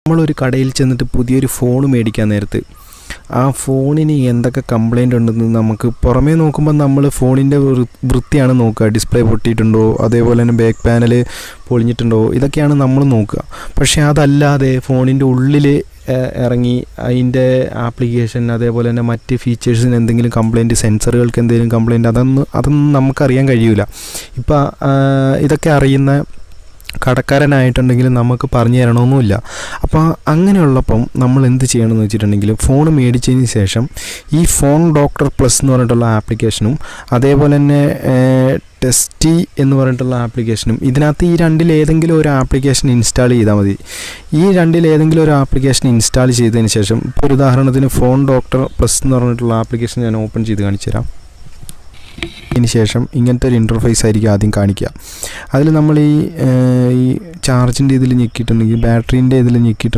നമ്മളൊരു കടയിൽ ചെന്നിട്ട് പുതിയൊരു ഫോൺ മേടിക്കാൻ നേരത്ത് ആ ഫോണിന് എന്തൊക്കെ കംപ്ലൈൻ്റ് ഉണ്ടെന്ന് നമുക്ക് പുറമേ നോക്കുമ്പോൾ നമ്മൾ ഫോണിൻ്റെ വൃത്തിയാണ് നോക്കുക. ഡിസ്പ്ലേ പൊട്ടിയിട്ടുണ്ടോ, അതേപോലെ തന്നെ ബാക്ക് പാനൽ പൊളിഞ്ഞിട്ടുണ്ടോ, ഇതൊക്കെയാണ് നമ്മൾ നോക്കുക. പക്ഷേ അതല്ലാതെ ഫോണിൻ്റെ ഉള്ളിൽ ഇറങ്ങി അതിൻ്റെ ആപ്ലിക്കേഷൻ, അതേപോലെ തന്നെ മറ്റ് ഫീച്ചേഴ്സിന് എന്തെങ്കിലും കംപ്ലൈൻറ്റ്, സെൻസറുകൾക്ക് എന്തെങ്കിലും കംപ്ലൈൻറ്റ്, അതൊന്നും നമുക്കറിയാൻ കഴിയില്ല. ഇപ്പം ഇതൊക്കെ അറിയുന്ന കടക്കാരനായിട്ടുണ്ടെങ്കിൽ നമുക്ക് പറഞ്ഞു തരണമെന്നില്ല. അപ്പോൾ അങ്ങനെയുള്ളപ്പം നമ്മൾ എന്ത് ചെയ്യണമെന്ന് വെച്ചിട്ടുണ്ടെങ്കിൽ ഫോൺ മേടിച്ചതിന് ശേഷം ഈ ഫോൺ ഡോക്ടർ പ്ലസ് എന്ന് പറഞ്ഞിട്ടുള്ള ആപ്ലിക്കേഷനും അതേപോലെ തന്നെ ടെസ്റ്റി എന്ന് പറഞ്ഞിട്ടുള്ള ആപ്ലിക്കേഷനും, ഇതിനകത്ത് ഈ രണ്ടിലേതെങ്കിലും ഒരു ആപ്ലിക്കേഷൻ ഇൻസ്റ്റാൾ ചെയ്താൽ മതി. ഈ രണ്ടിലേതെങ്കിലും ഒരു ആപ്ലിക്കേഷൻ ഇൻസ്റ്റാൾ ചെയ്തതിന് ശേഷം, ഇപ്പോൾ ഒരു ഉദാഹരണത്തിന് ഫോൺ ഡോക്ടർ പ്ലസ് എന്ന് പറഞ്ഞിട്ടുള്ള ആപ്ലിക്കേഷൻ ഞാൻ ഓപ്പൺ ചെയ്ത് കാണിച്ചു തരാം. അതിന് ശേഷം ഇങ്ങനത്തെ ഒരു ഇൻ്റർഫേസ് ആയിരിക്കും ആദ്യം കാണിക്കുക. അതിൽ നമ്മൾ ഈ ചാർജിൻ്റെ ഇതിൽ ഞെക്കിയിട്ടുണ്ടെങ്കിൽ, ബാറ്ററീൻ്റെ ഇതിൽ ഞെക്കിയിട്ട്